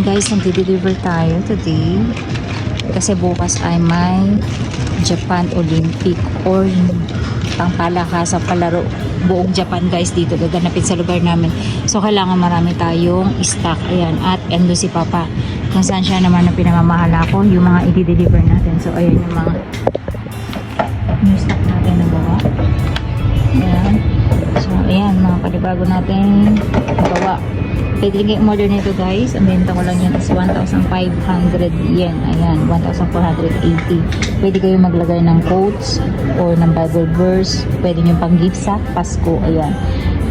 guys, nag-deliver tayo today. Kasi bukas ay may Japan Olympic or pangpalakasan palaro buong Japan guys dito gaganapin sa lugar namin. So kailangan marami tayong stock. Ayan, at ando si Papa kung saan siya naman na pinamamahala ko yung mga i-deliver natin. So ayan yung mga new stock natin na gawa. Ayan. So ayan, mga panibago natin gawa. Pwede rin kayo order nito guys. Ang benta ko lang yan is 1,500 yen. Ayan, 1,480. Pwede kayo maglagay ng quotes or ng Bible verse. Pwede nyo pang gift sa Pasko. Ayan.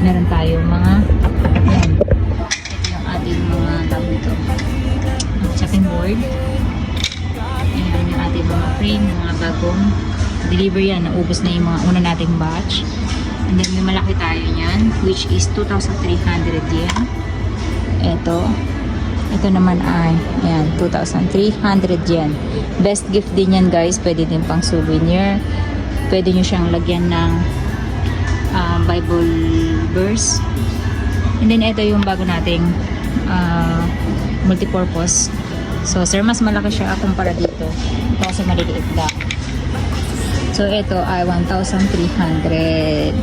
Meron tayong mga ayan. Ito yung ating mga tawag ito. Chopping board. Ayan yung ating mga frame, mga bagong deliver yan. Naubos na yung mga una nating batch. And then may malaki tayo niyan, which is 2,300 yen. Ito naman ay ayan, 2,300 yen. Best gift din yan guys. Pwede din pang souvenir. Pwede nyo siyang lagyan ng Bible verse. And then ito yung bago nating multipurpose. So sir, mas malaki siya kumpara dito. Ito kasi maliliit lang. So ito ay 1,300 ayan,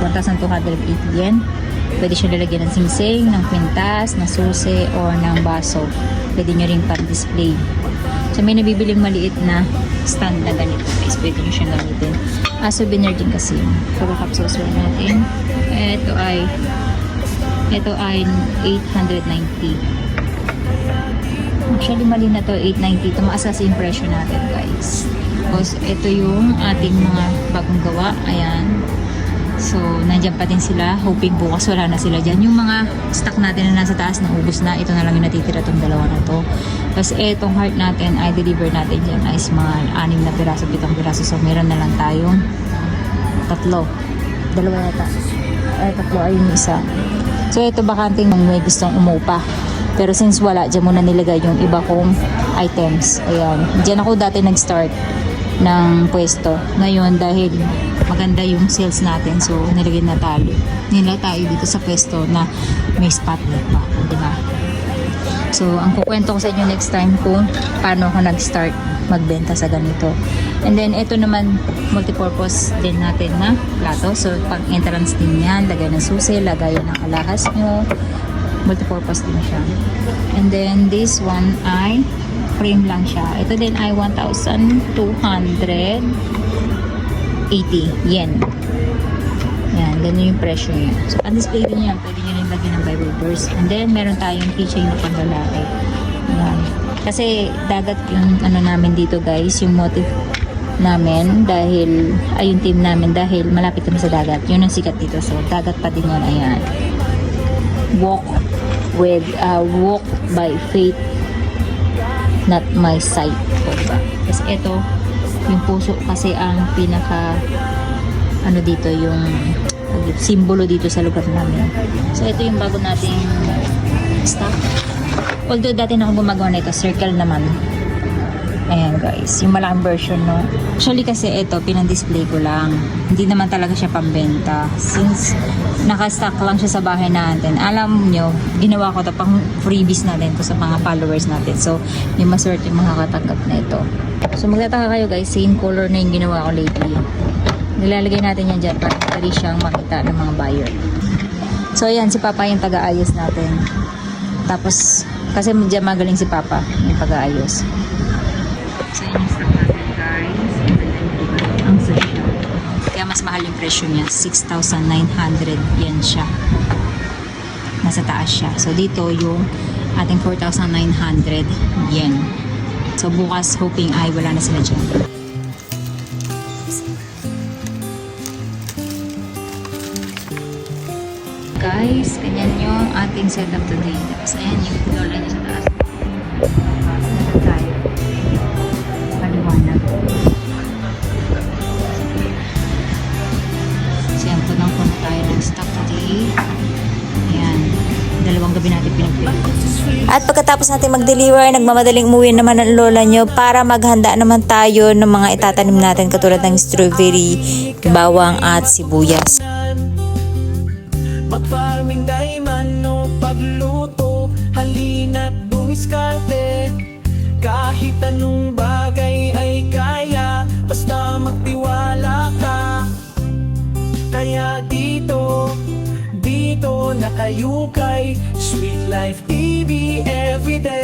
1,280 yen. Pwede siya lalagyan ng singsing, ng kwintas, ng susi, o ng baso. Pwede nyo rin pan-display. So may nabibiling maliit na stand na ganito guys. Pwede nyo siyang gamitin. Souvenir din kasi. Pagka-cup saucer natin. Ito ay 890. Actually mali na to, 890. Tumaas sa impression natin guys. Tapos ito yung ating mga bagong gawa. Ayan. So, nandiyan pa din sila. Hoping bukas wala na sila dyan. Yung mga stock natin na nasa taas, naubos na. Ito na lang yung natitira itong dalawa na to. Tapos, itong heart natin ay deliver natin dyan ay mga 6 na piraso, 7 piraso. So, meron na lang tayong 3. Dalawa yata. Ay, 3 ay yung isa. So, ito bakanting may gustong umupa. Pero since wala, dyan muna nilagay yung iba kong items. Ayan. Dyan ako dati nag-start ng pwesto. Ngayon, dahil maganda yung sales natin, so nilagay na tayo dito sa pwesto na may spotlight pa, diba? So ang kukwento ko sa inyo next time kung paano ako nag-start magbenta sa ganito. And then ito naman multipurpose din natin na plato. So pang entrance din yan, lagay ng susi, lagay ng alahas nyo, multipurpose din siya. And then this one ay frame lang siya. Ito din ay 1,280 yen. Yan, ganyan yung presyo niya. So, on-display din yan. Pwede nyo rin lagyan ng Bible verse. And then, meron tayong keychain na panglalaki. Yan. Kasi, dagat yung ano namin dito guys, yung motive namin dahil, ay yung team namin dahil malapit kami sa dagat. Yun ang sikat dito. So, dagat pa din yan. Ayan. Walk by faith, not my sight. Diba? Kasi ito, yung puso kasi ang pinaka ano dito, yung simbolo dito sa lugar namin. So ito yung bago nating stock. Although dati na ako gumagawa na ito, circle naman. Ayan guys, yung malaking version, no. Actually kasi ito, pinang-display ko lang. Hindi naman talaga siya pambenta. Since naka-stock lang siya sa bahay natin. Alam nyo, ginawa ko ito pang freebies natin to sa mga followers natin. So, may maswerte yung makakatanggap na ito. So, magtataka kayo guys, same color na yung ginawa ko lately. Nilalagay natin yan dyan para madali siyang makita ng mga buyer. So, ayan, si Papa yung taga-ayos natin. Tapos, kasi dyan magaling si Papa yung pag-aayos. So, yun yung stock natin guys. Ang social. Kaya mas mahal yung presyo niya. 6,900 yen siya. Nasa taas siya. So, dito yung ating 4,900 yen. So, bukas hoping ay wala na sila dyan. Guys, ganyan yung ating setup today. Tapos, ayan yung lola niya sa taas. Nasa tayo. Paliwanag. Siyan, punang-puno tayo ng stock today. Ayan. 2 gabi natin pinag-print. At pagkatapos natin mag-deliver, nagmamadaling umuwi naman ang lola nyo para maghanda naman tayo ng mga itatanim natin katulad ng strawberry, bawang at sibuyas. Mag-farming daiman o pagluto, halina't dumiskarte. Kahit anong bagay ay kaya, basta magtiwala ka. Kaya dito na kayo kay Sweet Life TV everyday.